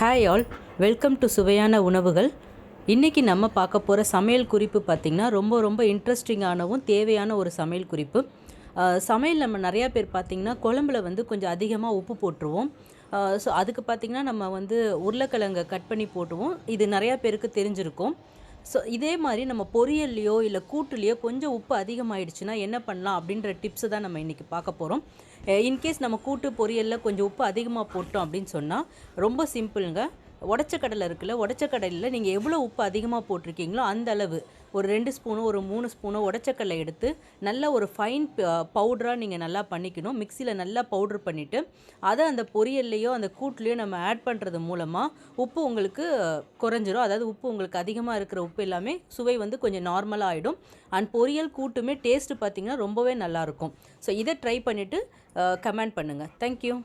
Hi all, welcome to சுவையான உணவுகள். இன்றைக்கி நம்ம பார்க்க போகிற சமையல் குறிப்பு பார்த்திங்கன்னா ரொம்ப இன்ட்ரெஸ்டிங்கானவும் தேவையான ஒரு சமையல் குறிப்பு. சமையல் நம்ம நிறையா பேர் பார்த்திங்கன்னா குழம்புல கொஞ்சம் அதிகமாக உப்பு போட்டுருவோம். ஸோ அதுக்கு பார்த்திங்கன்னா நம்ம உருளைக்கிழங்கை கட் பண்ணி போட்டுவோம். இது நிறையா பேருக்கு தெரிஞ்சிருக்கும். ஸோ இதே மாதிரி நம்ம பொரியல்லையோ இல்லை கூட்டுலேயோ கொஞ்சம் உப்பு அதிகமாகிடுச்சுன்னா என்ன பண்ணலாம் அப்படின்ற டிப்ஸு தான் நம்ம இன்றைக்கி பார்க்க போகிறோம். இன்கேஸ் நம்ம கூட்டு பொரியலில் கொஞ்சம் உப்பு அதிகமாக போட்டோம் அப்படின்னு சொன்னால் ரொம்ப சிம்பிளுங்க. உடச்ச கடலை இருக்குல்ல, உடச்ச கடலையில் நீங்கள் எவ்வளோ உப்பு அதிகமாக போட்டிருக்கீங்களோ அந்த அளவு ஒரு 2 ஸ்பூனோ ஒரு 3 ஸ்பூனோ உடச்சக்கடலை எடுத்து நல்லா ஒரு ஃபைன் பவுடராக நீங்கள் நல்லா பண்ணிக்கணும். மிக்சியில் நல்லா பவுட்ரு பண்ணிவிட்டு அதை அந்த பொரியல்லையோ அந்த கூட்டுலேயோ நம்ம ஆட் பண்ணுறது மூலமாக உப்பு உங்களுக்கு குறைஞ்சிரும். அதாவது உப்பு உங்களுக்கு அதிகமாக இருக்கிற உப்பு எல்லாமே சுவை கொஞ்சம் நார்மலாக ஆகிடும். அண்ட் பொரியல் கூட்டுமே டேஸ்ட்டு பார்த்திங்கன்னா ரொம்பவே நல்லாயிருக்கும். ஸோ இதை ட்ரை பண்ணிவிட்டு கமெண்ட் பண்ணுங்கள். தேங்க்யூ.